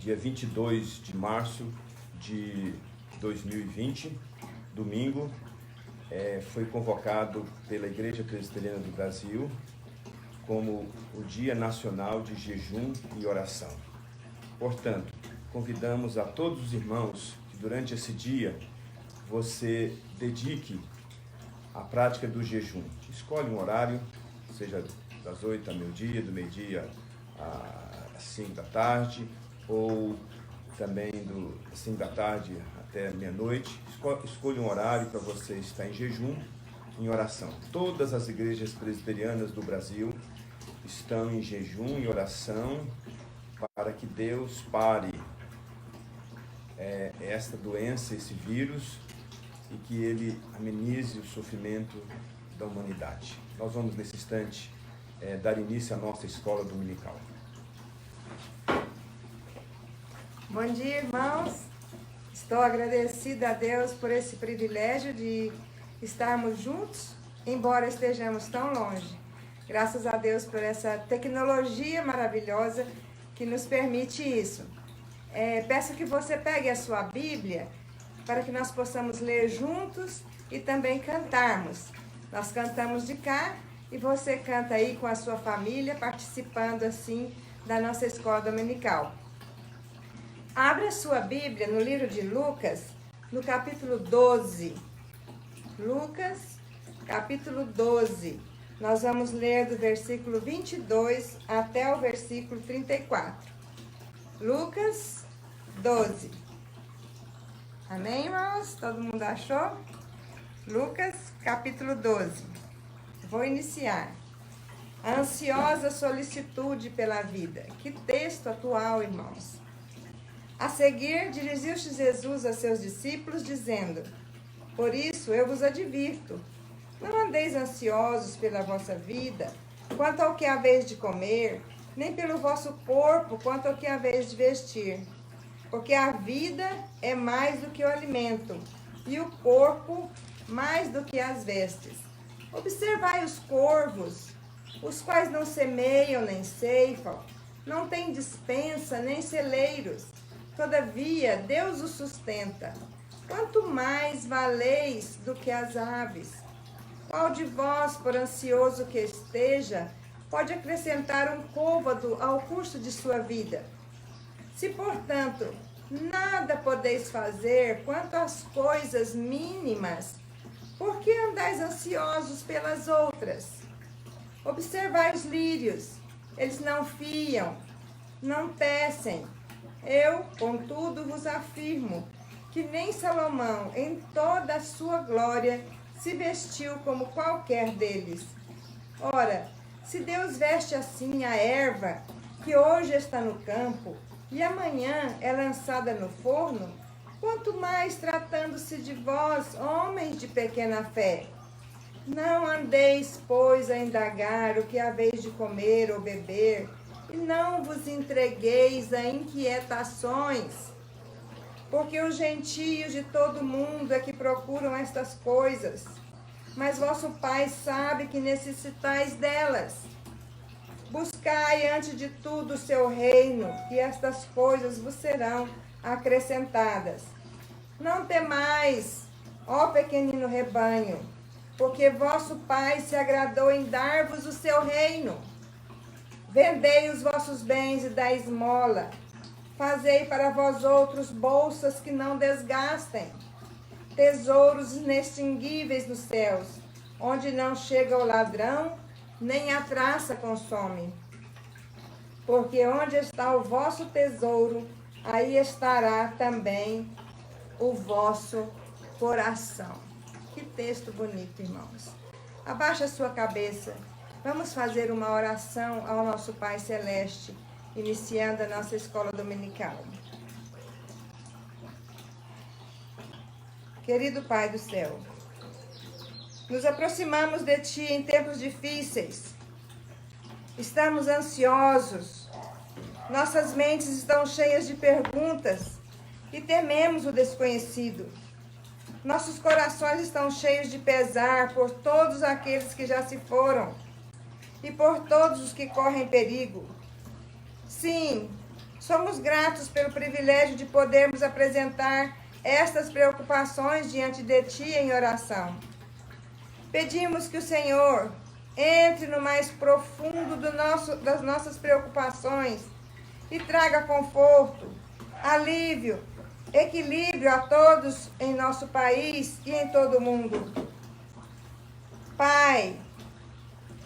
dia 22 de março de 2020, domingo, foi convocado pela Igreja Presbiteriana do Brasil como o Dia Nacional de Jejum e Oração. Portanto, convidamos a todos os irmãos que durante esse dia você dedique à prática do jejum. Escolhe um horário, seja das 8 ao meio-dia, do meio-dia às 5 da tarde, ou também das 5 da tarde até meia-noite. Escolha um horário para você estar em jejum, em oração. Todas as igrejas presbiterianas do Brasil estão em jejum e oração para que Deus pare esta doença, esse vírus, e que Ele amenize o sofrimento da humanidade. Nós vamos, nesse instante, dar início à nossa escola dominical. Bom dia, irmãos. Estou agradecida a Deus por esse privilégio de estarmos juntos, embora estejamos tão longe. Graças a Deus por essa tecnologia maravilhosa que nos permite isso. Peço que você pegue a sua Bíblia para que nós possamos ler juntos e também cantarmos. Nós cantamos de cá e você canta aí com a sua família, participando assim da nossa escola dominical. Abra a sua Bíblia no livro de Lucas, no capítulo 12. Lucas, capítulo 12. Nós vamos ler do versículo 22 até o versículo 34. Lucas 12. Amém, irmãos? Todo mundo achou? Lucas, capítulo 12. Vou iniciar. A ansiosa solicitude pela vida. Que texto atual, irmãos. A seguir, dirigiu-se Jesus a seus discípulos, dizendo: Por isso eu vos advirto, não andeis ansiosos pela vossa vida, quanto ao que haveis de comer, nem pelo vosso corpo, quanto ao que haveis de vestir. Porque a vida é mais do que o alimento, e o corpo mais do que as vestes. Observai os corvos, os quais não semeiam nem ceifam, não têm despensa nem celeiros. Todavia, Deus os sustenta. Quanto mais valeis do que as aves? Qual de vós, por ansioso que esteja, pode acrescentar um côvado ao curso de sua vida? Se, portanto, nada podeis fazer quanto às coisas mínimas, por que andais ansiosos pelas outras? Observai os lírios, eles não fiam, não tecem. Eu, contudo, vos afirmo que nem Salomão, em toda a sua glória, se vestiu como qualquer deles. Ora, se Deus veste assim a erva, que hoje está no campo, e amanhã é lançada no forno, quanto mais tratando-se de vós, homens de pequena fé. Não andeis, pois, a indagar o que haveis de comer ou beber, e não vos entregueis a inquietações, porque os gentios de todo mundo é que procuram estas coisas, mas vosso Pai sabe que necessitais delas. Buscai antes de tudo o seu reino, e estas coisas vos serão acrescentadas. Não temais, ó pequenino rebanho, porque vosso Pai se agradou em dar-vos o seu reino. Vendei os vossos bens e dai esmola. Fazei para vós outros bolsas que não desgastem, tesouros inextinguíveis nos céus, onde não chega o ladrão, nem a traça consome. Porque onde está o vosso tesouro, aí estará também o vosso coração. Que texto bonito, irmãos. Abaixa a sua cabeça. Vamos fazer uma oração ao nosso Pai Celeste, iniciando a nossa escola dominical. Querido Pai do céu, nos aproximamos de Ti em tempos difíceis. Estamos ansiosos. Nossas mentes estão cheias de perguntas e tememos o desconhecido. Nossos corações estão cheios de pesar por todos aqueles que já se foram e por todos os que correm perigo. Sim, Somos gratos pelo privilégio de podermos apresentar estas preocupações diante de Ti em oração. Pedimos que o Senhor entre no mais profundo das nossas preocupações e traga conforto, alívio, equilíbrio a todos em nosso país e em todo o mundo. Pai,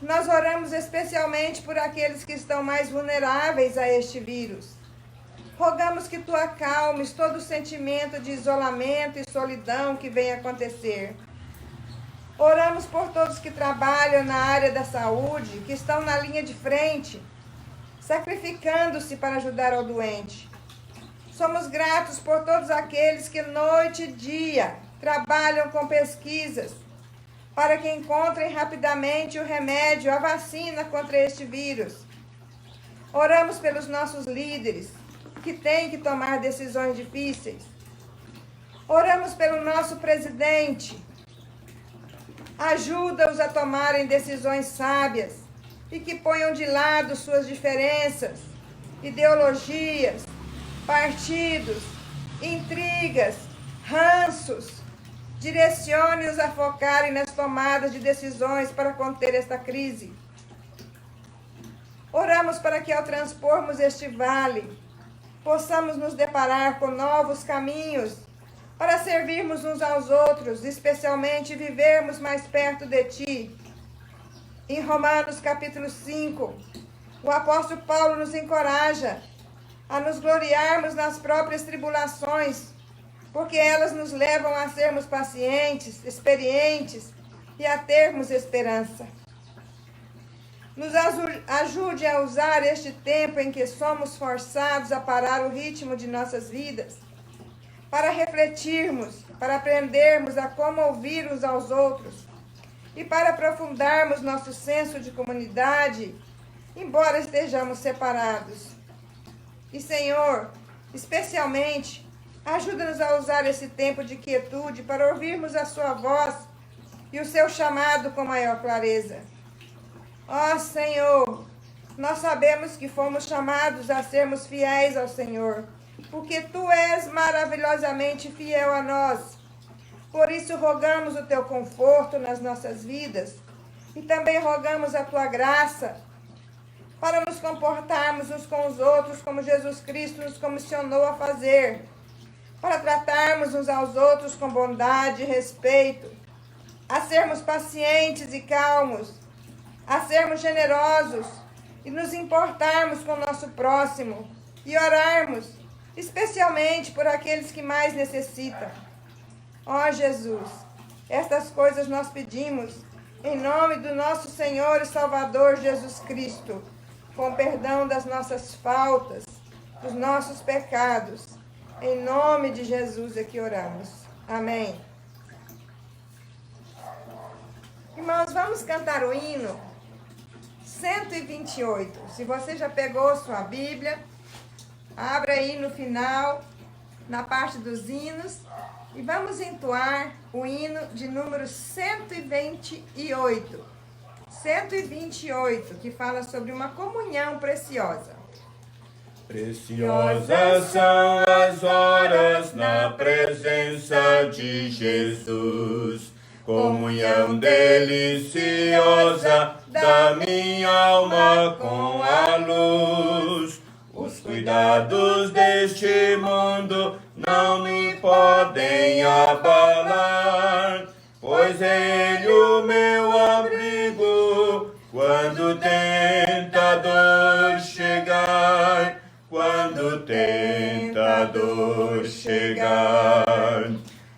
nós oramos especialmente por aqueles que estão mais vulneráveis a este vírus. Rogamos que Tu acalmes todo o sentimento de isolamento e solidão que vem acontecer. Oramos por todos que trabalham na área da saúde, que estão na linha de frente, sacrificando-se para ajudar ao doente. Somos gratos por todos aqueles que noite e dia trabalham com pesquisas para que encontrem rapidamente o remédio, a vacina contra este vírus. Oramos pelos nossos líderes, que têm que tomar decisões difíceis. Oramos pelo nosso presidente. Ajuda-os a tomarem decisões sábias e que ponham de lado suas diferenças, ideologias, partidos, intrigas, ranços. Direcione-os a focarem nas tomadas de decisões para conter esta crise. Oramos para que ao transpormos este vale, possamos nos deparar com novos caminhos para servirmos uns aos outros, especialmente vivermos mais perto de Ti. Em Romanos capítulo 5, o apóstolo Paulo nos encoraja a nos gloriarmos nas próprias tribulações, porque elas nos levam a sermos pacientes, experientes e a termos esperança. Nos ajude a usar este tempo em que somos forçados a parar o ritmo de nossas vidas, para refletirmos, para aprendermos a como ouvir uns aos outros e para aprofundarmos nosso senso de comunidade, embora estejamos separados. E, Senhor, especialmente, ajuda-nos a usar esse tempo de quietude para ouvirmos a Sua voz e o Seu chamado com maior clareza. Ó Senhor, nós sabemos que fomos chamados a sermos fiéis ao Senhor, porque Tu és maravilhosamente fiel a nós. Por isso rogamos o Teu conforto nas nossas vidas e também rogamos a Tua graça para nos comportarmos uns com os outros como Jesus Cristo nos comissionou a fazer, para tratarmos uns aos outros com bondade e respeito, a sermos pacientes e calmos, a sermos generosos e nos importarmos com o nosso próximo e orarmos, especialmente por aqueles que mais necessitam. Ó Jesus, estas coisas nós pedimos em nome do nosso Senhor e Salvador Jesus Cristo, com perdão das nossas faltas, dos nossos pecados. Em nome de Jesus é que oramos. Amém. Irmãos, vamos cantar o hino 128. Se você já pegou sua Bíblia, abra aí no final, na parte dos hinos, e vamos entoar o hino de número 128. 128, que fala sobre uma comunhão preciosa. Preciosas são as horas na presença de Jesus, comunhão deliciosa da minha alma com a luz. Os cuidados deste mundo não me podem abalar, pois Ele o meu abrigo quando o tentador chegar, quando o tentador chegar.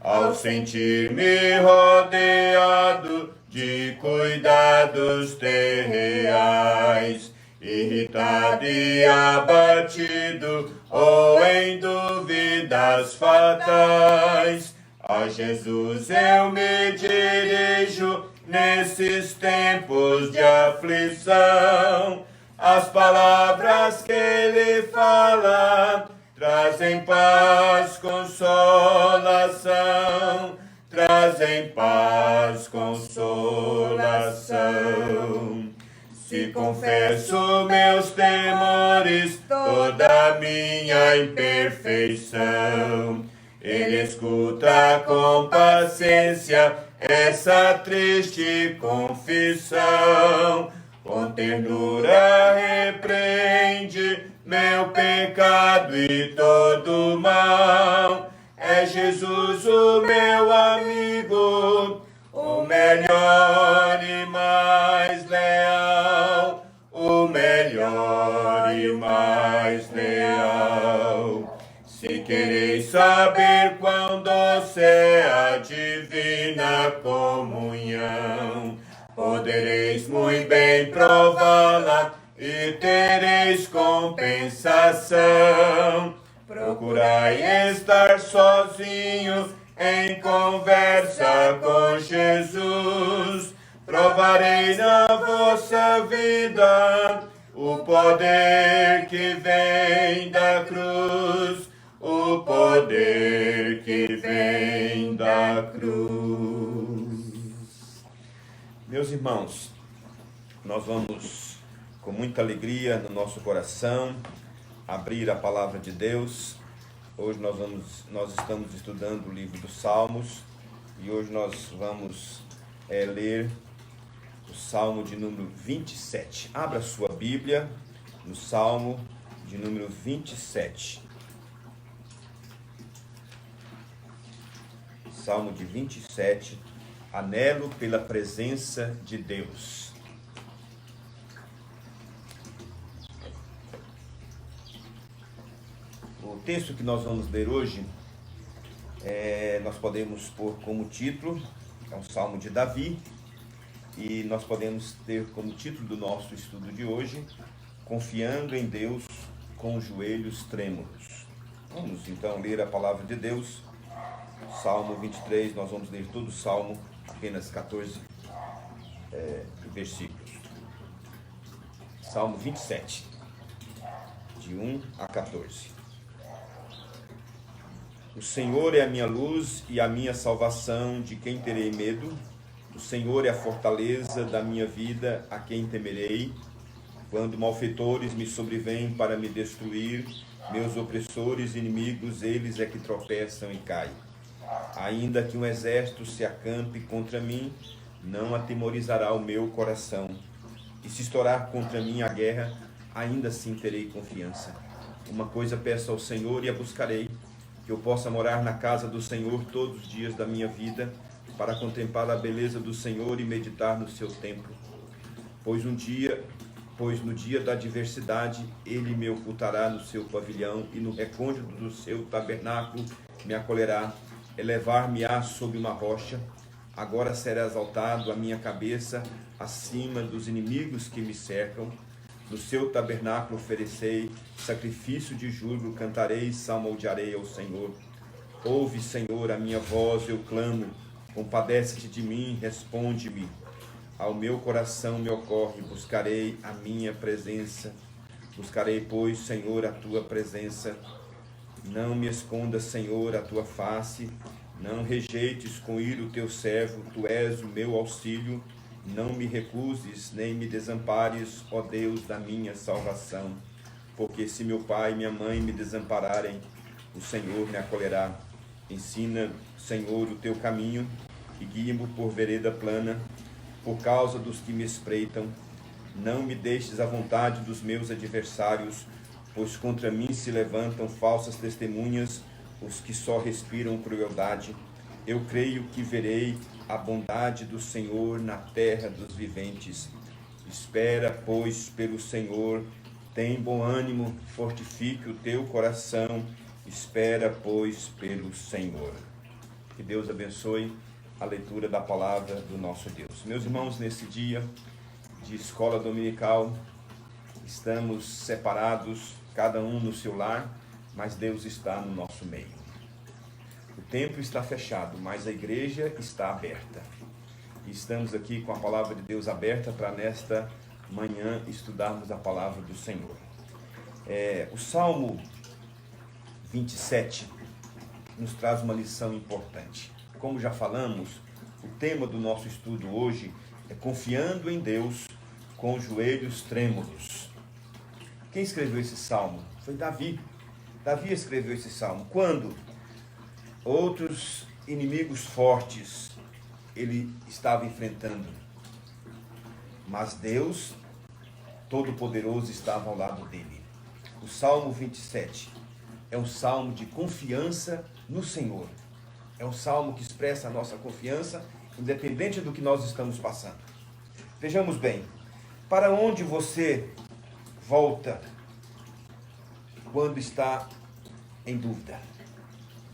Ao sentir-me rodeado de cuidados terreais, irritado e abatido ou em dúvidas fatais, a Jesus eu me dirijo nesses tempos de aflição. As palavras que Ele fala trazem paz, consolação, trazem paz, consolação. Se confesso meus temores, toda minha imperfeição, Ele escuta com paciência essa triste confissão. Com ternura repreende meu pecado e todo mal. É Jesus o meu amigo, o melhor e mais leal, o melhor e mais leal. Se quereis saber quão doce é a divina comunhão, podereis muito bem prová-la e tereis compensação. Procurai estar sozinhos em conversa com Jesus. Provarei na vossa vida o poder que vem da cruz, o poder que vem da cruz. Meus irmãos, nós vamos, com muita alegria no nosso coração, abrir a palavra de Deus. Hoje nós estamos estudando o livro dos Salmos e hoje nós vamos ler o Salmo de número 27. Abra sua Bíblia no Salmo de número 27. Salmo de 27. Anelo pela presença de Deus. O texto que nós vamos ler hoje, nós podemos pôr como título, é um salmo de Davi, e nós podemos ter como título do nosso estudo de hoje, Confiando em Deus com os joelhos trêmulos. Vamos então ler a palavra de Deus, Salmo 23, nós vamos ler todo o Salmo, apenas 14 versículos. Salmo 27, de 1 a 14. O Senhor é a minha luz e a minha salvação, de quem terei medo? O Senhor é a fortaleza da minha vida, a quem temerei? Quando malfeitores me sobrevêm para me destruir, meus opressores e inimigos, eles é que tropeçam e caem. Ainda que um exército se acampe contra mim, não atemorizará o meu coração. E se estourar contra mim a guerra, ainda assim terei confiança. Uma coisa peço ao Senhor e a buscarei, que eu possa morar na casa do Senhor todos os dias da minha vida, para contemplar a beleza do Senhor e meditar no seu templo. Pois no dia da adversidade, ele me ocultará no seu pavilhão e no recôndito do seu tabernáculo me acolherá. Elevar-me-á sobre uma rocha, agora será exaltado a minha cabeça acima dos inimigos que me cercam. No seu tabernáculo oferecei sacrifício de júbilo, cantarei e salmodiarei ao Senhor. Ouve, Senhor, a minha voz, eu clamo, compadece-te de mim, responde-me. Ao meu coração me ocorre, buscarei a minha presença. Buscarei, pois, Senhor, a tua presença. Não me escondas, Senhor, a tua face, não rejeites com ira o teu servo, tu és o meu auxílio, não me recuses, nem me desampares, ó Deus da minha salvação. Porque se meu pai e minha mãe me desampararem, o Senhor me acolherá. Ensina, Senhor, o teu caminho e guia-me por vereda plana, por causa dos que me espreitam. Não me deixes à vontade dos meus adversários, pois contra mim se levantam falsas testemunhas, os que só respiram crueldade. Eu creio que verei a bondade do Senhor na terra dos viventes. Espera, pois, pelo Senhor, tem bom ânimo, fortifique o teu coração. Espera, pois, pelo Senhor. Que Deus abençoe a leitura da palavra do nosso Deus. Meus irmãos, nesse dia de escola dominical, estamos separados, cada um no seu lar, mas Deus está no nosso meio. O templo está fechado, mas a igreja está aberta. E estamos aqui com a palavra de Deus aberta para nesta manhã estudarmos a palavra do Senhor. O Salmo 27 nos traz uma lição importante. Como já falamos, o tema do nosso estudo hoje é confiando em Deus com os joelhos trêmulos. Quem escreveu esse salmo? Foi Davi. Davi escreveu esse salmo. Quando outros inimigos fortes ele estava enfrentando, mas Deus Todo-Poderoso estava ao lado dele. O Salmo 27 é um salmo de confiança no Senhor. É um salmo que expressa a nossa confiança, independente do que nós estamos passando. Vejamos bem, para onde você volta quando está em dúvida?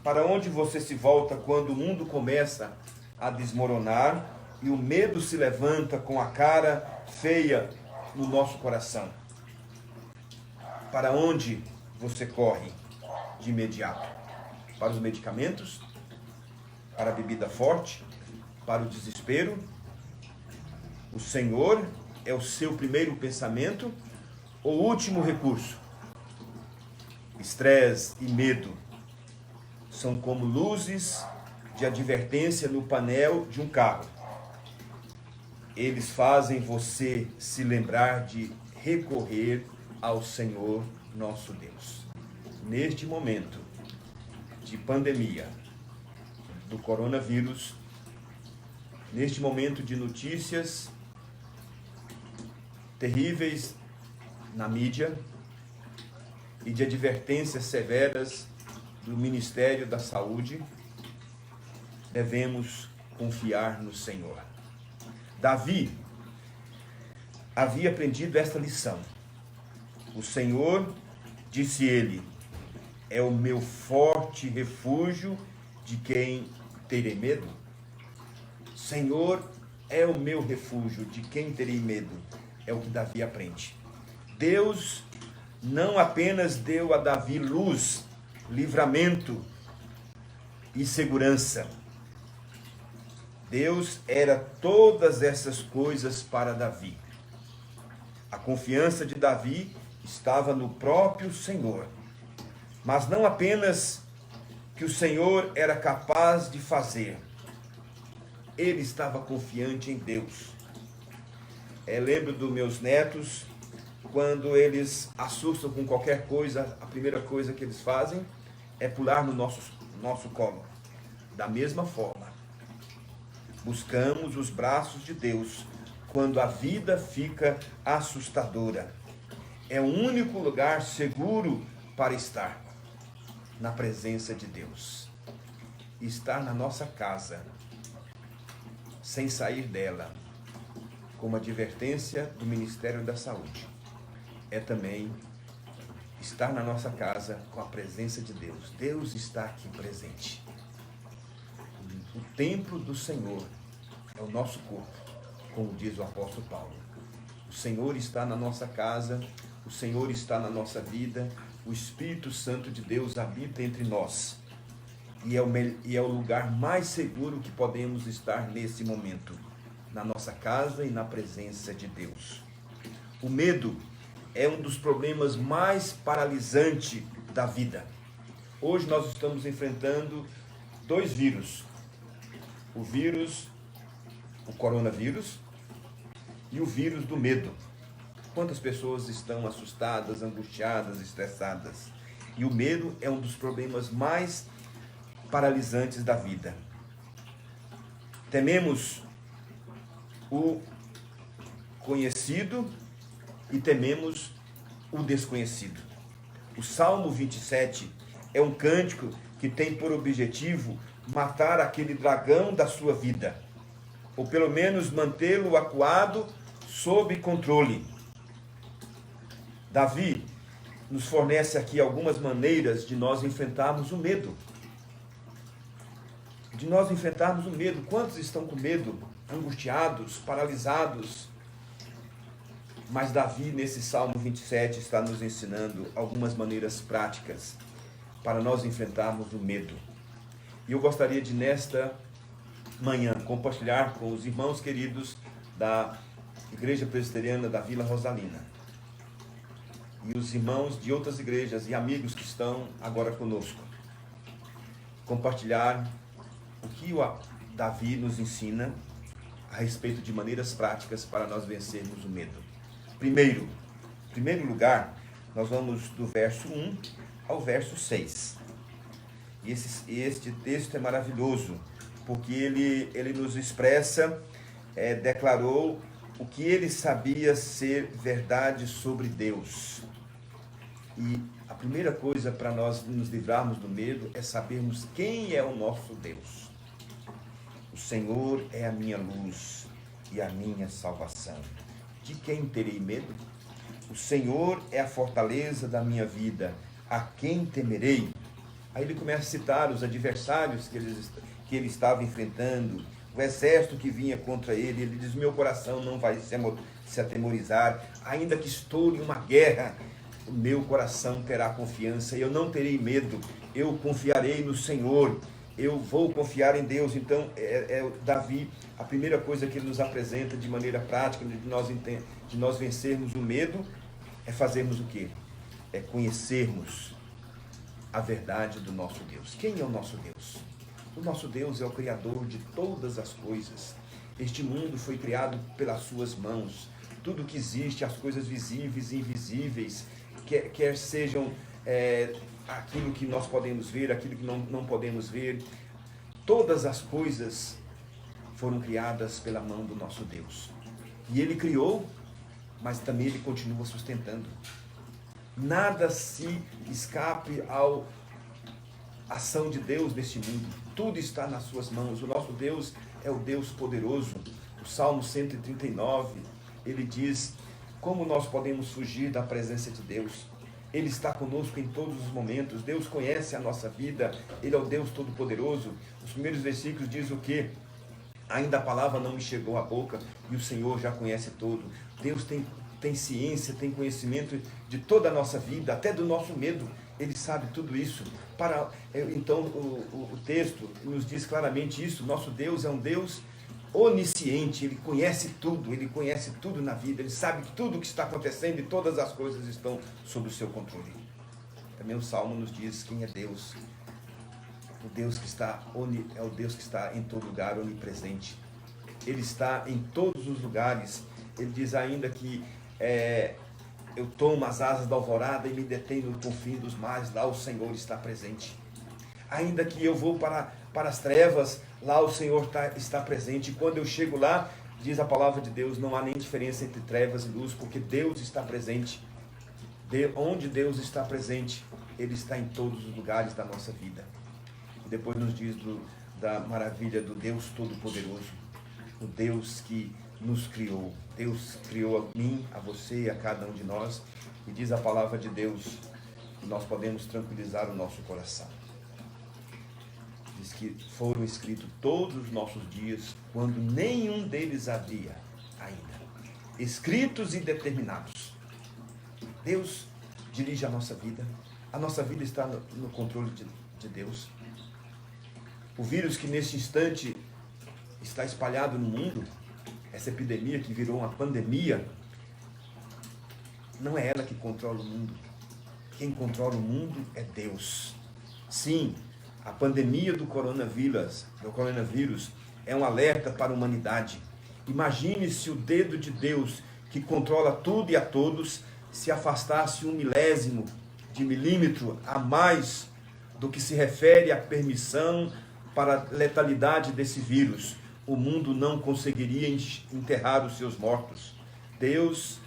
Para onde você se volta quando o mundo começa a desmoronar e o medo se levanta com a cara feia no nosso coração? Para onde você corre de imediato? Para os medicamentos? Para a bebida forte? Para o desespero? O Senhor é o seu primeiro pensamento ou último recurso? Estresse e medo são como luzes de advertência no painel de um carro. Eles fazem você se lembrar de recorrer ao Senhor nosso Deus. Neste momento de pandemia do coronavírus, neste momento de notícias terríveis na mídia e de advertências severas do Ministério da Saúde, devemos confiar no Senhor. Davi havia aprendido esta lição. O Senhor, disse ele, é o meu forte refúgio, de quem terei medo? Senhor é o meu refúgio, de quem terei medo? É o que Davi aprende. Deus não apenas deu a Davi luz, livramento e segurança. Deus era todas essas coisas para Davi. A confiança de Davi estava no próprio Senhor. Mas não apenas que o Senhor era capaz de fazer. Ele estava confiante em Deus. Lembro dos meus netos, quando eles assustam com qualquer coisa, a primeira coisa que eles fazem é pular no nosso colo. Da mesma forma, buscamos os braços de Deus quando a vida fica assustadora. É o único lugar seguro para estar na presença de Deus. Estar na nossa casa, sem sair dela, como advertência do Ministério da Saúde, é também estar na nossa casa com a presença de Deus. Deus está aqui presente. O templo do Senhor é o nosso corpo, como diz o apóstolo Paulo. O Senhor está na nossa casa, o Senhor está na nossa vida, o Espírito Santo de Deus habita entre nós. E é o lugar mais seguro que podemos estar nesse momento, na nossa casa e na presença de Deus. O medo é um dos problemas mais paralisantes da vida. Hoje nós estamos enfrentando dois vírus. O coronavírus e o vírus do medo. Quantas pessoas estão assustadas, angustiadas, estressadas? E o medo é um dos problemas mais paralisantes da vida. Tememos o conhecido e tememos o desconhecido. O Salmo 27 é um cântico que tem por objetivo matar aquele dragão da sua vida, ou pelo menos mantê-lo acuado sob controle. Davi nos fornece aqui algumas maneiras de nós enfrentarmos o medo. Quantos estão com medo, angustiados, paralisados? Mas Davi, nesse Salmo 27, está nos ensinando algumas maneiras práticas para nós enfrentarmos o medo. E eu gostaria de, nesta manhã, compartilhar com os irmãos queridos da Igreja Presbiteriana da Vila Rosalina e os irmãos de outras igrejas e amigos que estão agora conosco, compartilhar o que o Davi nos ensina a respeito de maneiras práticas para nós vencermos o medo. Em primeiro lugar, nós vamos do verso 1 ao verso 6. E este texto é maravilhoso, porque ele nos expressa, declarou o que ele sabia ser verdade sobre Deus. E a primeira coisa para nós nos livrarmos do medo é sabermos quem é o nosso Deus. O Senhor é a minha luz e a minha salvação. De quem terei medo? O Senhor é a fortaleza da minha vida. A quem temerei? Aí ele começa a citar os adversários que ele estava enfrentando, o exército que vinha contra ele. Ele diz: meu coração não vai se atemorizar, ainda que estoure uma guerra, o meu coração terá confiança, eu não terei medo, eu confiarei no Senhor, eu vou confiar em Deus. Então, Davi, a primeira coisa que ele nos apresenta de maneira prática, de nós vencermos o medo, é fazermos o quê? É conhecermos a verdade do nosso Deus. Quem é o nosso Deus? O nosso Deus é o Criador de todas as coisas. Este mundo foi criado pelas suas mãos. Tudo que existe, as coisas visíveis e invisíveis, quer sejam aquilo que nós podemos ver, aquilo que não podemos ver, todas as coisas foram criadas pela mão do nosso Deus. E Ele criou, mas também Ele continua sustentando. Nada se escape à ação de Deus neste mundo. Tudo está nas suas mãos. O nosso Deus é o Deus poderoso. O Salmo 139, ele diz: como nós podemos fugir da presença de Deus? Ele está conosco em todos os momentos. Deus conhece a nossa vida. Ele é o Deus Todo-Poderoso. Os primeiros versículos dizem o quê? Ainda a palavra não me chegou à boca e o Senhor já conhece tudo. Deus tem ciência, tem conhecimento de toda a nossa vida, até do nosso medo. Ele sabe tudo isso. Então, o texto nos diz claramente isso. Nosso Deus é um Deus onisciente. Ele conhece tudo na vida. Ele sabe tudo o que está acontecendo e todas as coisas estão sob o seu controle. Também o Salmo nos diz quem é Deus. O Deus que é o Deus que está em todo lugar, onipresente. Ele está em todos os lugares. Ele diz ainda que eu tomo as asas da alvorada e me detenho no confim dos mares, lá o Senhor está presente. Ainda que eu vou para as trevas, lá o Senhor está presente. E quando eu chego lá, diz a palavra de Deus, não há nem diferença entre trevas e luz, porque Deus está presente. Onde Deus está presente, Ele está em todos os lugares da nossa vida. E depois nos diz da maravilha do Deus Todo-Poderoso, o Deus que nos criou. Deus criou a mim, a você e a cada um de nós. E diz a palavra de Deus que nós podemos tranquilizar o nosso coração. Diz que foram escritos todos os nossos dias, quando nenhum deles havia ainda. Escritos e determinados. Deus dirige a nossa vida. A nossa vida está no controle de Deus. O vírus que neste instante está espalhado no mundo, essa epidemia que virou uma pandemia, não é ela que controla o mundo. Quem controla o mundo é Deus. Sim, a pandemia do coronavírus é um alerta para a humanidade. Imagine se o dedo de Deus, que controla tudo e a todos, se afastasse 1 milímetro a mais do que se refere à permissão para a letalidade desse vírus. O mundo não conseguiria enterrar os seus mortos. Deus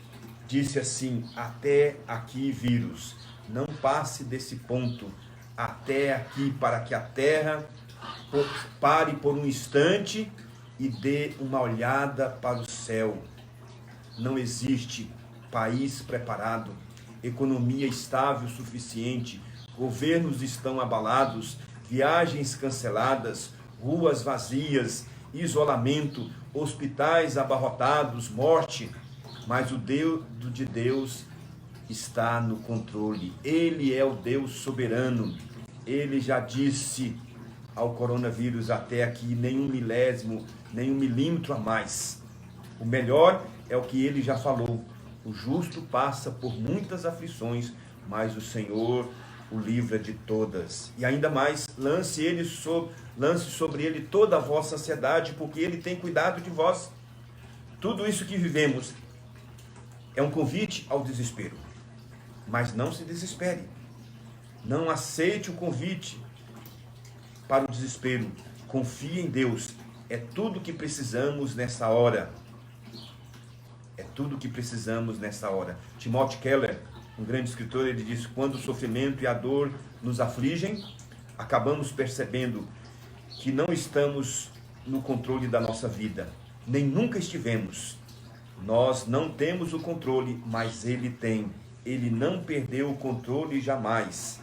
disse assim: até aqui, vírus, não passe desse ponto, até aqui, para que a terra pare por um instante e dê uma olhada para o céu. Não existe país preparado, economia estável o suficiente, governos estão abalados, viagens canceladas, ruas vazias, isolamento, hospitais abarrotados, morte, mas o Deus de Deus está no controle. Ele é o Deus soberano. Ele já disse ao coronavírus: até aqui, nem 1 milímetro a mais. O melhor é o que ele já falou: o justo passa por muitas aflições, mas o Senhor o livra de todas. E ainda mais, lance sobre ele toda a vossa ansiedade, porque ele tem cuidado de vós. Tudo isso que vivemos É um convite ao desespero. Mas não se desespere. Não aceite o convite para o desespero. Confie em Deus. É tudo que precisamos nessa hora. É tudo que precisamos nessa hora. Timothy Keller, um grande escritor, ele diz: quando o sofrimento e a dor nos afligem, acabamos percebendo que não estamos no controle da nossa vida. Nem nunca estivemos. Nós não temos o controle, mas Ele tem. Ele não perdeu o controle jamais.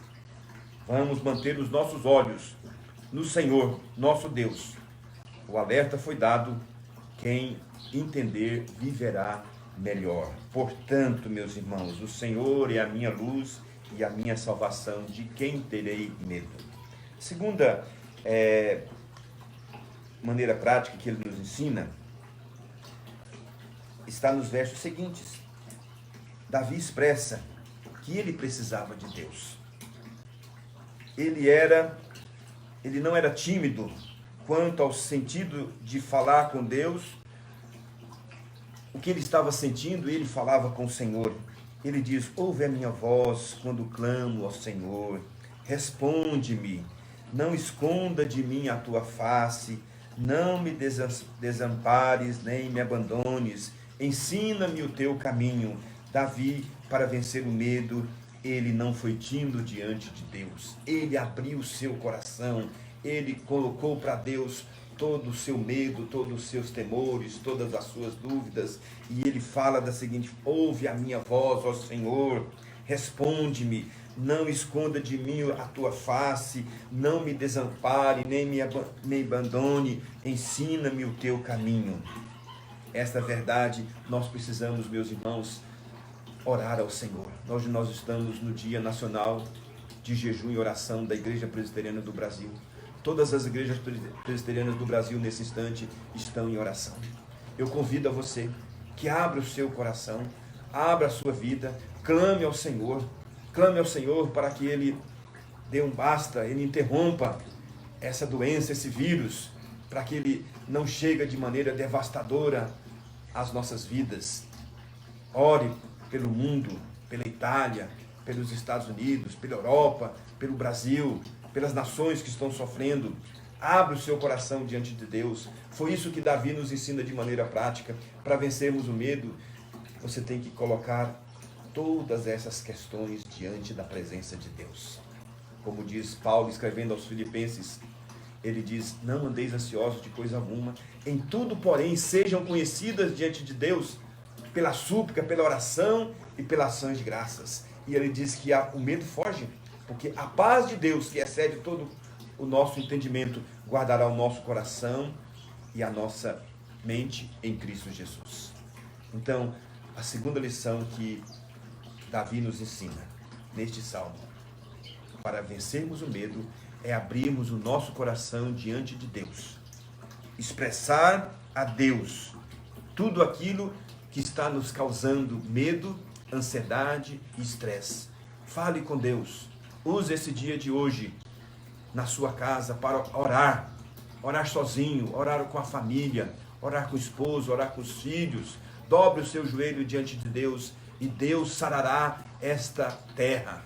Vamos manter os nossos olhos no Senhor, nosso Deus. O alerta foi dado. Quem entender, viverá melhor. Portanto, meus irmãos, o Senhor é a minha luz e a minha salvação. De quem terei medo? Segunda maneira prática que ele nos ensina está nos versos seguintes. Davi expressa que ele precisava de Deus. Ele não era tímido quanto ao sentido de falar com Deus. O que ele estava sentindo, ele falava com o Senhor. Ele diz: ouve a minha voz quando clamo ao Senhor. Responde-me, não esconda de mim a tua face, não me desampares nem me abandones. Ensina-me o teu caminho. Davi, para vencer o medo, ele não foi tímido diante de Deus. Ele abriu o seu coração, ele colocou para Deus todo o seu medo, todos os seus temores, todas as suas dúvidas. E ele fala da seguinte: ouve a minha voz, ó Senhor, responde-me, não esconda de mim a tua face, não me desampare, nem me abandone, ensina-me o teu caminho. Esta verdade nós precisamos, meus irmãos, orar ao Senhor. Hoje nós estamos no Dia Nacional de Jejum e Oração da Igreja Presbiteriana do Brasil. Todas as igrejas presbiterianas do Brasil nesse instante estão em oração. Eu convido a você que abra o seu coração, abra a sua vida, clame ao Senhor para que Ele dê um basta, Ele interrompa essa doença, esse vírus, para que Ele não chegue de maneira devastadora às nossas vidas. Ore pelo mundo, pela Itália, pelos Estados Unidos, pela Europa, pelo Brasil, pelas nações que estão sofrendo. Abra o seu coração diante de Deus. Foi isso que Davi nos ensina de maneira prática. Para vencermos o medo, você tem que colocar todas essas questões diante da presença de Deus. Como diz Paulo escrevendo aos Filipenses, ele diz: não andeis ansiosos de coisa alguma, em tudo, porém, sejam conhecidas diante de Deus pela súplica, pela oração e pelas ações de graças. E ele diz que o medo foge, porque a paz de Deus, que excede todo o nosso entendimento, guardará o nosso coração e a nossa mente em Cristo Jesus. Então, a segunda lição que Davi nos ensina neste salmo, para vencermos o medo, é abrirmos o nosso coração diante de Deus. Expressar a Deus tudo aquilo que está nos causando medo, ansiedade e estresse. Fale com Deus. Use esse dia de hoje na sua casa para orar. Orar sozinho, orar com a família, orar com o esposo, orar com os filhos. Dobre o seu joelho diante de Deus e Deus sarará esta terra.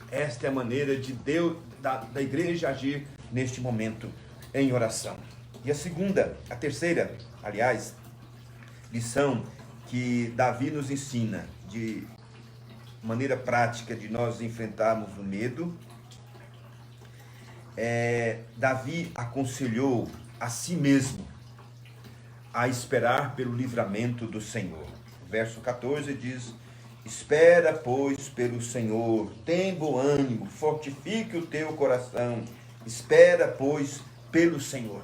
Esta é a maneira de Deus, da igreja agir neste momento em oração. E a terceira, lição que Davi nos ensina de maneira prática de nós enfrentarmos o medo, Davi aconselhou a si mesmo a esperar pelo livramento do Senhor. Verso 14 diz: espera, pois, pelo Senhor, tem bom ânimo, fortifique o teu coração, espera, pois, pelo Senhor.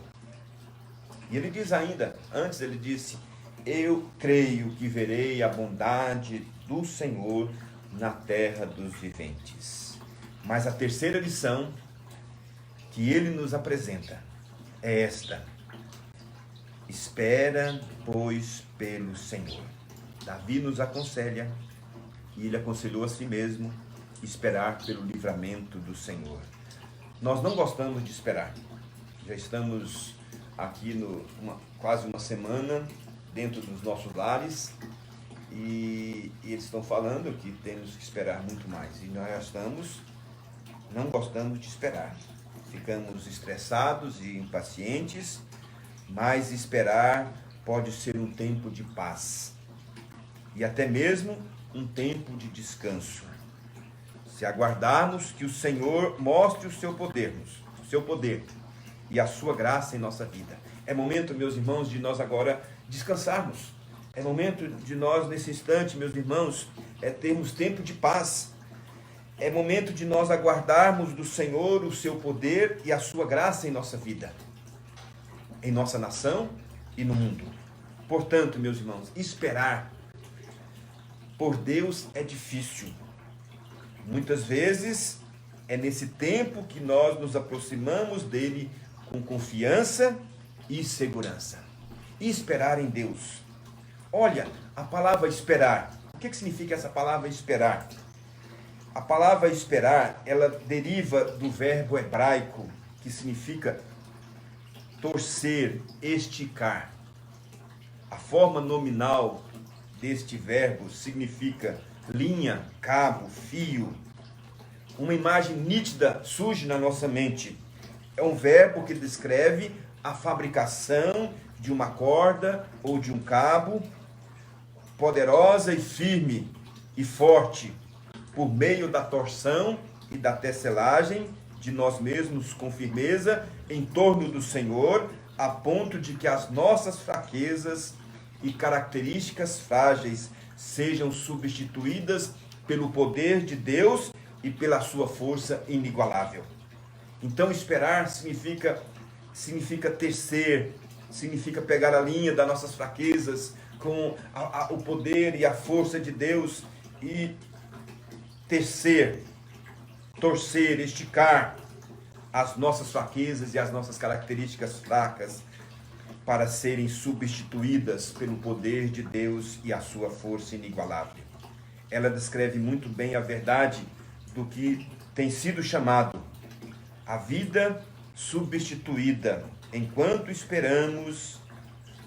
E ele diz ainda, antes ele disse: eu creio que verei a bondade do Senhor na terra dos viventes. Mas a terceira lição que ele nos apresenta é esta: espera, pois, pelo Senhor. Davi nos aconselha, e ele aconselhou a si mesmo, esperar pelo livramento do Senhor. Nós não gostamos de esperar. Já estamos aqui quase uma semana dentro dos nossos lares, e eles estão falando que temos que esperar muito mais. E nós não gostamos de esperar. Ficamos estressados e impacientes, mas esperar pode ser um tempo de paz e até mesmo um tempo de descanso. Se aguardarmos que o Senhor mostre o seu poder e a sua graça em nossa vida. É momento, meus irmãos, de nós agora descansarmos. É momento de nós, nesse instante, meus irmãos, termos tempo de paz. É momento de nós aguardarmos do Senhor o seu poder e a sua graça em nossa vida, em nossa nação e no mundo. Portanto, meus irmãos, esperar por Deus é difícil. Muitas vezes é nesse tempo que nós nos aproximamos dele com confiança e segurança. E esperar em Deus. Olha, a palavra esperar. O que significa essa palavra esperar? A palavra esperar, ela deriva do verbo hebraico, que significa torcer, esticar. A forma nominal deste verbo significa linha, cabo, fio. Uma imagem nítida surge na nossa mente. É um verbo que descreve a fabricação de uma corda ou de um cabo, poderosa e firme e forte, por meio da torção e da tecelagem de nós mesmos com firmeza em torno do Senhor, a ponto de que as nossas fraquezas e características frágeis sejam substituídas pelo poder de Deus e pela sua força inigualável. Então esperar significa tecer, significa pegar a linha das nossas fraquezas com o poder e a força de Deus e tecer, torcer, esticar as nossas fraquezas e as nossas características fracas para serem substituídas pelo poder de Deus e a sua força inigualável. Ela descreve muito bem a verdade do que tem sido chamado a vida substituída. Enquanto esperamos,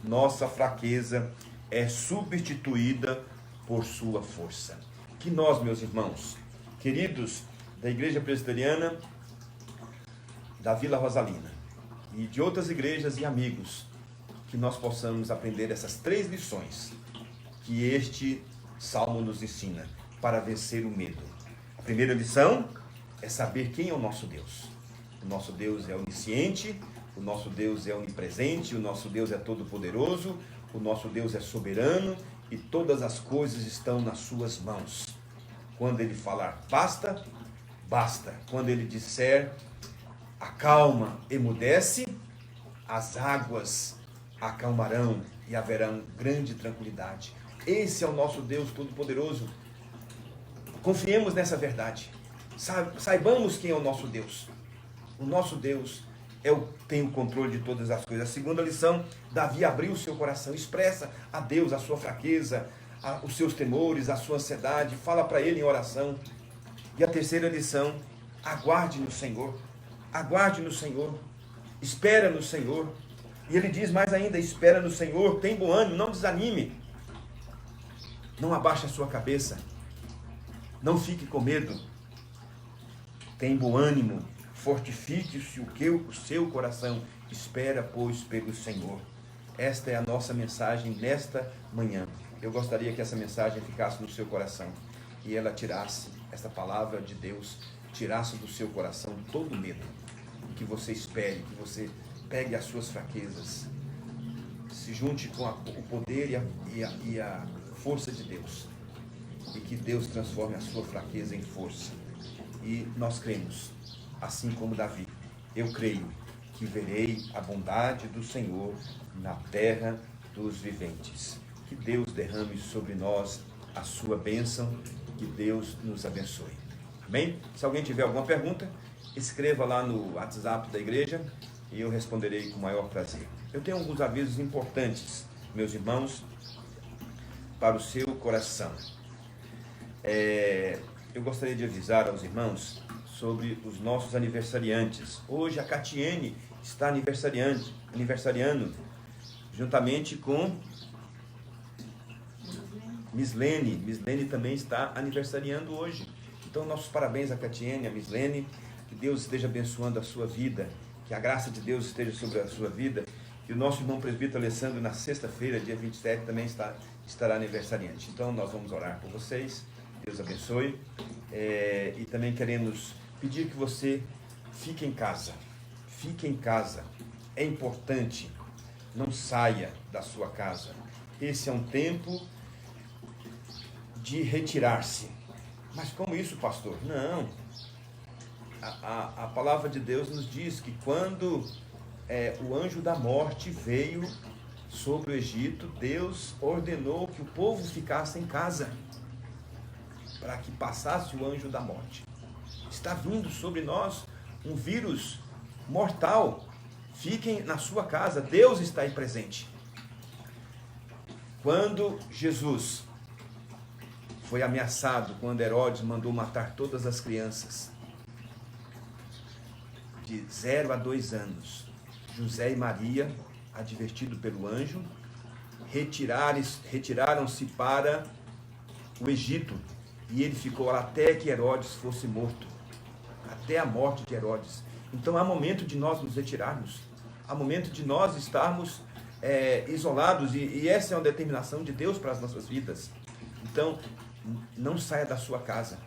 nossa fraqueza é substituída por sua força. Que nós, meus irmãos, queridos da Igreja Presbiteriana da Vila Rosalina e de outras igrejas e amigos, que nós possamos aprender essas 3 lições que este salmo nos ensina para vencer o medo. A primeira lição é saber quem é o nosso Deus. O nosso Deus é onisciente, o nosso Deus é onipresente, o nosso Deus é todo-poderoso, o nosso Deus é soberano e todas as coisas estão nas suas mãos. Quando ele falar basta, basta. Quando ele disser acalma, emudece, as águas acalmarão e haverá grande tranquilidade. Esse é o nosso Deus todo-poderoso. Confiemos nessa verdade. Saibamos quem é o nosso Deus. O nosso Deus tem o controle de todas as coisas. A segunda lição, Davi abriu o seu coração, expressa a Deus a sua fraqueza, os seus temores, a sua ansiedade, fala para ele em oração. E a terceira lição, aguarde no Senhor. Aguarde no Senhor. Espera no Senhor. E ele diz mais ainda, espera no Senhor, tem bom ânimo, não desanime. Não abaixe a sua cabeça. Não fique com medo. Tem bom ânimo. Fortifique-se o seu coração. Espera, pois, pelo Senhor. Esta é a nossa mensagem nesta manhã. Eu gostaria que essa mensagem ficasse no seu coração. E ela tirasse, essa palavra de Deus, tirasse do seu coração todo medo. E que você espere, que você pegue as suas fraquezas. Se junte com o poder e a força de Deus. E que Deus transforme a sua fraqueza em força. E nós cremos, assim como Davi, eu creio que verei a bondade do Senhor na terra dos viventes. Que Deus derrame sobre nós a sua bênção, que Deus nos abençoe. Amém? Se alguém tiver alguma pergunta, escreva lá no WhatsApp da igreja e eu responderei com o maior prazer. Eu tenho alguns avisos importantes, meus irmãos, para o seu coração. Eu gostaria de avisar aos irmãos sobre os nossos aniversariantes. Hoje a Catiene está aniversariando, juntamente com Mislene também está aniversariando hoje. Então, nossos parabéns a Catiene, a Mislene. Que Deus esteja abençoando a sua vida. Que a graça de Deus esteja sobre a sua vida. E o nosso irmão presbítero Alessandro, na sexta-feira, dia 27, também estará aniversariante. Então, nós vamos orar por vocês. Deus abençoe. E também queremos pedir que você fique em casa. Fique em casa. É importante. Não saia da sua casa. Esse é um tempo de retirar-se. Mas como isso, pastor? Não. A palavra de Deus nos diz que quando o anjo da morte veio sobre o Egito, Deus ordenou que o povo ficasse em casa, para que passasse o anjo da morte. Está vindo sobre nós um vírus mortal. Fiquem na sua casa, Deus está aí presente. Quando Jesus foi ameaçado, quando Herodes mandou matar todas as crianças de 0 a 2 anos, José e Maria, advertido pelo anjo, retiraram-se para o Egito, e ele ficou lá até que Herodes fosse morto, até a morte de Herodes. Então há momento de nós nos retirarmos, há momento de nós estarmos isolados, e essa é uma determinação de Deus para as nossas vidas. Então, não saia da sua casa,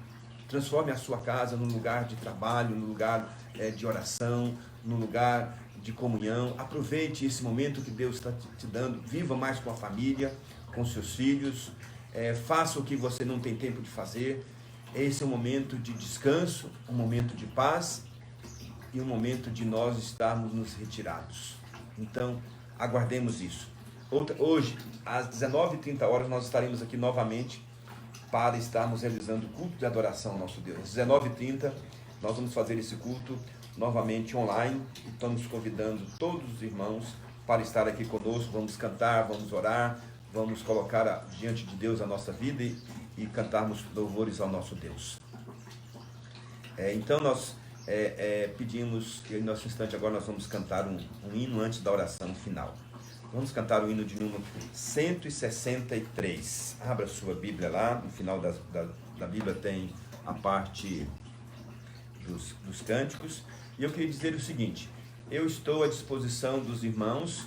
transforme a sua casa num lugar de trabalho, num lugar de oração, num lugar de comunhão. Aproveite esse momento que Deus está te dando, viva mais com a família, com seus filhos, faça o que você não tem tempo de fazer. Esse é um momento de descanso, um momento de paz e um momento de nós estarmos nos retirados. Então, aguardemos isso. Hoje, às 19h30, nós estaremos aqui novamente para estarmos realizando o culto de adoração ao nosso Deus. Às 19h30, nós vamos fazer esse culto novamente online, e estamos convidando todos os irmãos para estar aqui conosco. Vamos cantar, vamos orar, vamos colocar diante de Deus a nossa vida e cantarmos louvores ao nosso Deus. Então nós pedimos, e no nosso instante agora nós vamos cantar um hino antes da oração final. Vamos cantar o hino de número 163. Abra sua Bíblia lá, no final da Bíblia tem a parte dos cânticos. E eu queria dizer o seguinte: eu estou à disposição dos irmãos,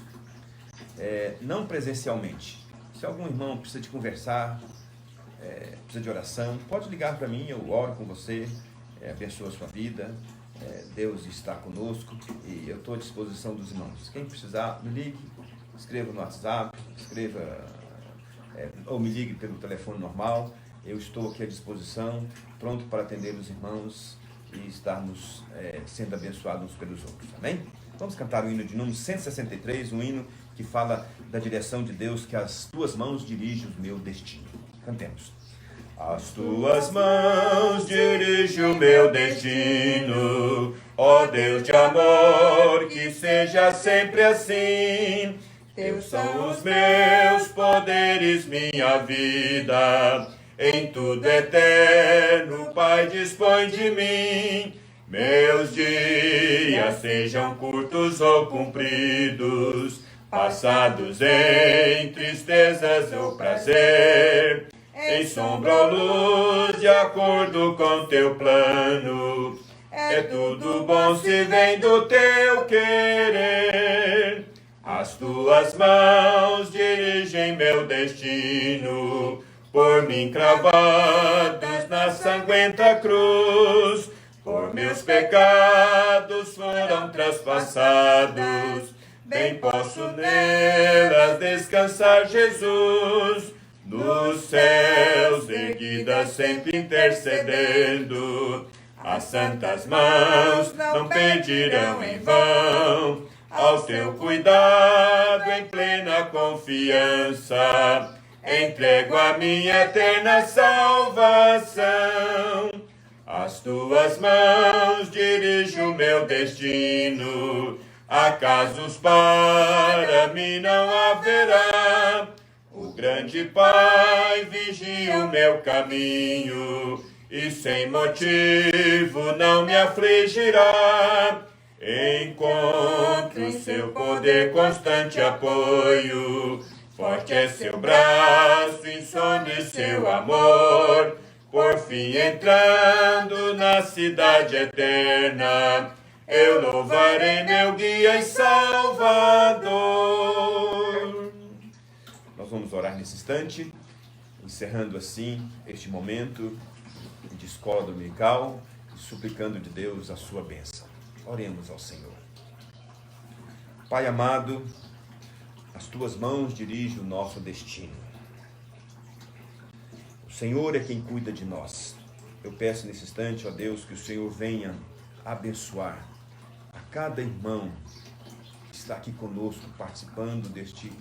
não presencialmente. Se algum irmão precisa de conversar, precisa de oração, pode ligar para mim, eu oro com você, abençoo a sua vida, Deus está conosco e eu estou à disposição dos irmãos. Quem precisar, me ligue, escreva no WhatsApp, ou me ligue pelo telefone normal. Eu estou aqui à disposição, pronto para atender os irmãos e estarmos sendo abençoados uns pelos outros, amém? Vamos cantar o hino de número 163, um hino que fala da direção de Deus, que as tuas mãos dirigem o meu destino. Cantemos. As tuas mãos dirigem o meu destino, ó Deus de amor, que seja sempre assim. Teus são os meus poderes, minha vida, em tudo eterno, Pai, dispõe de mim. Meus dias sejam curtos ou compridos, passados em tristezas ou prazer, em sombra ou luz, de acordo com teu plano. É tudo bom se vem do teu querer. As tuas mãos dirigem meu destino, por mim cravados na sanguenta cruz. Por meus pecados foram traspassados, bem posso nelas descansar, Jesus. Nos céus erguidas sempre intercedendo, as santas mãos não pedirão em vão. Ao teu cuidado em plena confiança, entrego a minha eterna salvação. As tuas mãos dirigem o meu destino, acasos para mim não haverá. O grande Pai vigia o meu caminho, e sem motivo não me afligirá. Encontro seu poder constante apoio, Forte é seu braço, insonde seu amor, por fim entrando na cidade eterna, eu louvarei meu guia e salvador. Nós vamos orar nesse instante, encerrando assim este momento de escola dominical e suplicando de Deus a sua bênção. Oremos ao Senhor. Pai amado, as tuas mãos dirigem o nosso destino. O Senhor é quem cuida de nós. Eu peço nesse instante, ó Deus, que o Senhor venha abençoar a cada irmão que está aqui conosco, participando deste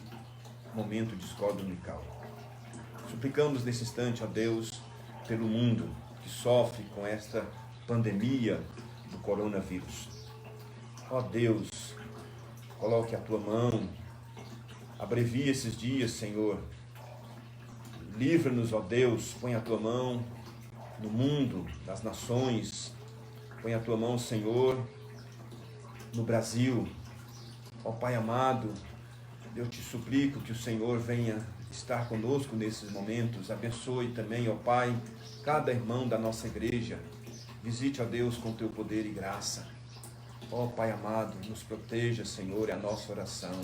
momento de escola dominical. Suplicamos nesse instante, ó Deus, pelo mundo que sofre com esta pandemia do coronavírus. Ó Deus, coloque a tua mão, abrevia esses dias, Senhor. Livra-nos, ó Deus, põe a tua mão no mundo, das nações. Põe a tua mão, Senhor, no Brasil. Ó Pai amado, eu te suplico que o Senhor venha estar conosco nesses momentos. Abençoe também, ó Pai, cada irmão da nossa igreja. Visite, ó Deus, com teu poder e graça. Ó Pai amado, nos proteja, Senhor, é a nossa oração.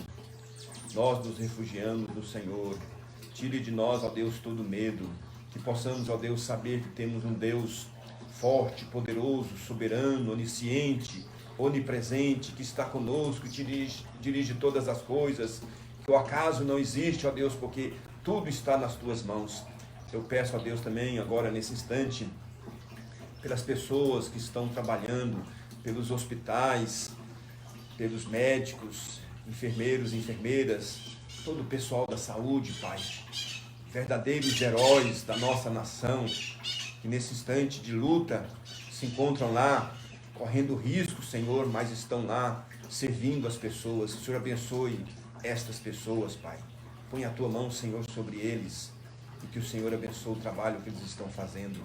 Nós nos refugiamos no Senhor. Tire de nós, ó Deus, todo medo. Que possamos, ó Deus, saber que temos um Deus forte, poderoso, soberano, onisciente, onipresente, que está conosco e dirige todas as coisas. Que o acaso não existe, ó Deus, porque tudo está nas tuas mãos. Eu peço a Deus também, agora nesse instante, pelas pessoas que estão trabalhando, pelos hospitais, pelos médicos, enfermeiros e enfermeiras, todo o pessoal da saúde, Pai, verdadeiros heróis da nossa nação, que nesse instante de luta se encontram lá, correndo risco, Senhor, mas estão lá servindo as pessoas. Que o Senhor abençoe estas pessoas, Pai. Põe a tua mão, Senhor, sobre eles e que o Senhor abençoe o trabalho que eles estão fazendo.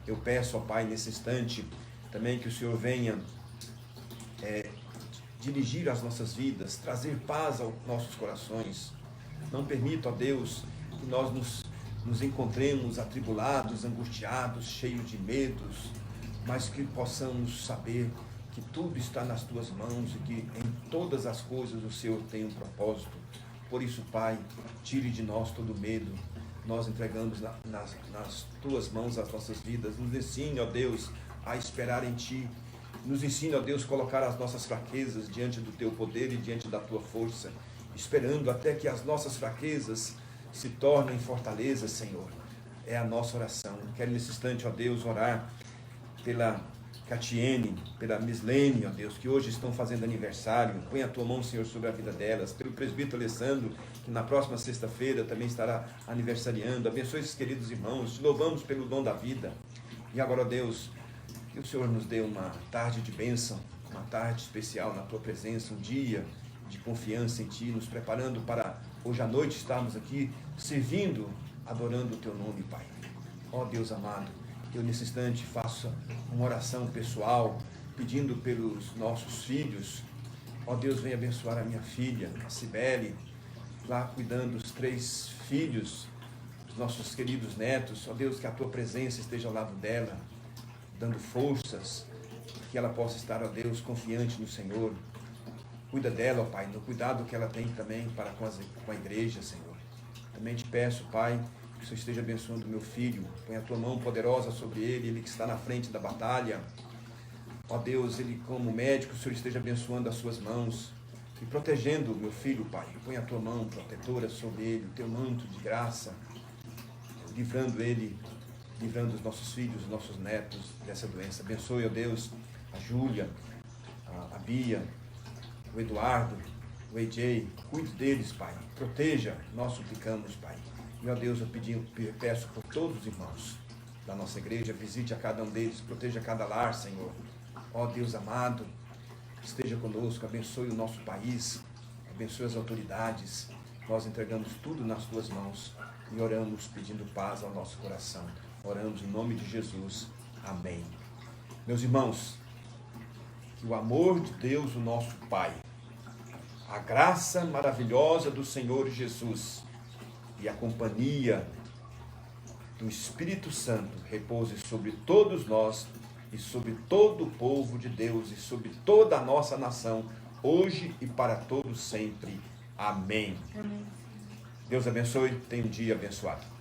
Eu peço, ó Pai, nesse instante também que o Senhor venha dirigir as nossas vidas, trazer paz aos nossos corações. Não permita, ó Deus, que nós nos encontremos atribulados, angustiados, cheios de medos, mas que possamos saber que tudo está nas tuas mãos e que em todas as coisas o Senhor tem um propósito. Por isso, Pai, tire de nós todo medo. Nós entregamos nas tuas mãos as nossas vidas. Nos ensine, ó Deus, a esperar em Ti. Nos ensine, ó Deus, a colocar as nossas fraquezas diante do Teu poder e diante da Tua força, esperando até que as nossas fraquezas se tornem fortalezas, Senhor. É a nossa oração. Quero nesse instante, ó Deus, orar pela Catiene, pela Mislene, ó Deus, que hoje estão fazendo aniversário. Põe a Tua mão, Senhor, sobre a vida delas. Pelo presbítero Alessandro, que na próxima sexta-feira também estará aniversariando. Abençoe esses queridos irmãos. Te louvamos pelo dom da vida. E agora, ó Deus, que o Senhor nos dê uma tarde de bênção, uma tarde especial na Tua presença, um dia de confiança em Ti, nos preparando para hoje à noite estarmos aqui servindo, adorando o Teu nome, Pai. Ó Deus amado, que eu nesse instante faça uma oração pessoal, pedindo pelos nossos filhos. Ó Deus, venha abençoar a minha filha, a Cibele, lá cuidando dos 3 filhos, dos nossos queridos netos. Ó Deus, que a Tua presença esteja ao lado dela, dando forças, que ela possa estar, ó Deus, confiante no Senhor. Cuida dela, ó Pai, no cuidado que ela tem também para com a igreja, Senhor. Também te peço, Pai, que o Senhor esteja abençoando o meu filho. Põe a Tua mão poderosa sobre ele que está na frente da batalha. Ó Deus, ele como médico, o Senhor esteja abençoando as suas mãos e protegendo o meu filho, Pai. Põe a Tua mão protetora sobre ele, o Teu manto de graça, livrando ele, livrando os nossos filhos, os nossos netos dessa doença. Abençoe, ó Deus, a Júlia, a Bia, o Eduardo, o AJ. Cuide deles, Pai. Proteja, nós suplicamos, Pai. E, ó Deus, eu peço por todos os irmãos da nossa igreja, visite a cada um deles, proteja cada lar, Senhor. Ó Deus amado, esteja conosco, abençoe o nosso país, abençoe as autoridades. Nós entregamos tudo nas Tuas mãos e oramos pedindo paz ao nosso coração. Oramos em nome de Jesus. Amém. Meus irmãos, que o amor de Deus, o nosso Pai, a graça maravilhosa do Senhor Jesus e a companhia do Espírito Santo repouse sobre todos nós e sobre todo o povo de Deus e sobre toda a nossa nação, hoje e para todos sempre. Amém. Amém. Deus abençoe, tenha um dia abençoado.